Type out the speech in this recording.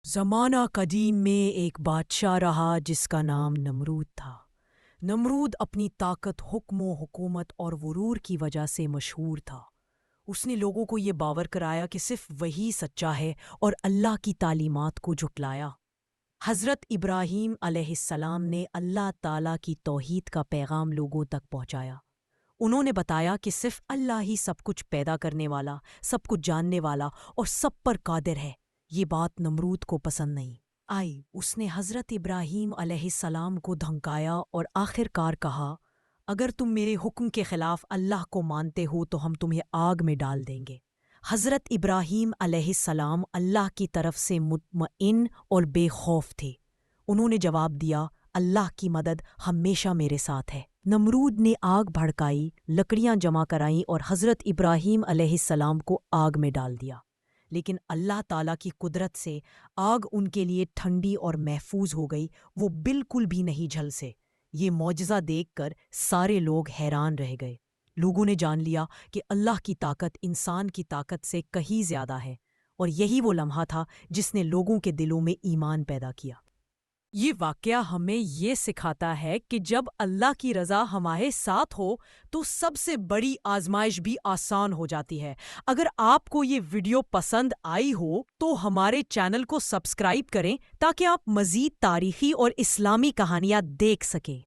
زمانہ قدیم میں ایک بادشاہ رہا جس کا نام نمرود تھا۔ نمرود اپنی طاقت، حکم و حکومت اور غرور کی وجہ سے مشہور تھا۔ اس نے لوگوں کو یہ باور کرایا کہ صرف وہی سچا ہے اور اللہ کی تعلیمات کو جھٹلایا۔ حضرت ابراہیم علیہ السلام نے اللہ تعالیٰ کی توحید کا پیغام لوگوں تک پہنچایا۔ انہوں نے بتایا کہ صرف اللہ ہی سب کچھ پیدا کرنے والا، سب کچھ جاننے والا اور سب پر قادر ہے۔ یہ بات نمرود کو پسند نہیں آئی۔ اس نے حضرت ابراہیم علیہ السلام کو دھمکایا اور آخر کار کہا، اگر تم میرے حکم کے خلاف اللہ کو مانتے ہو تو ہم تمہیں آگ میں ڈال دیں گے۔ حضرت ابراہیم علیہ السلام اللہ کی طرف سے مطمئن اور بے خوف تھے۔ انہوں نے جواب دیا، اللہ کی مدد ہمیشہ میرے ساتھ ہے۔ نمرود نے آگ بھڑکائی، لکڑیاں جمع کرائیں اور حضرت ابراہیم علیہ السلام کو آگ میں ڈال دیا۔ لیکن اللہ تعالیٰ کی قدرت سے آگ ان کے لیے ٹھنڈی اور محفوظ ہو گئی، وہ بالکل بھی نہیں جھلسے۔ یہ معجزہ دیکھ کر سارے لوگ حیران رہ گئے۔ لوگوں نے جان لیا کہ اللہ کی طاقت انسان کی طاقت سے کہیں زیادہ ہے، اور یہی وہ لمحہ تھا جس نے لوگوں کے دلوں میں ایمان پیدا کیا۔ یہ واقعہ ہمیں یہ سکھاتا ہے کہ جب اللہ کی رضا ہمارے ساتھ ہو تو سب سے بڑی آزمائش بھی آسان ہو جاتی ہے۔ اگر آپ کو یہ ویڈیو پسند آئی ہو تو ہمارے چینل کو سبسکرائب کریں تاکہ آپ مزید تاریخی اور اسلامی کہانیاں دیکھ سکیں۔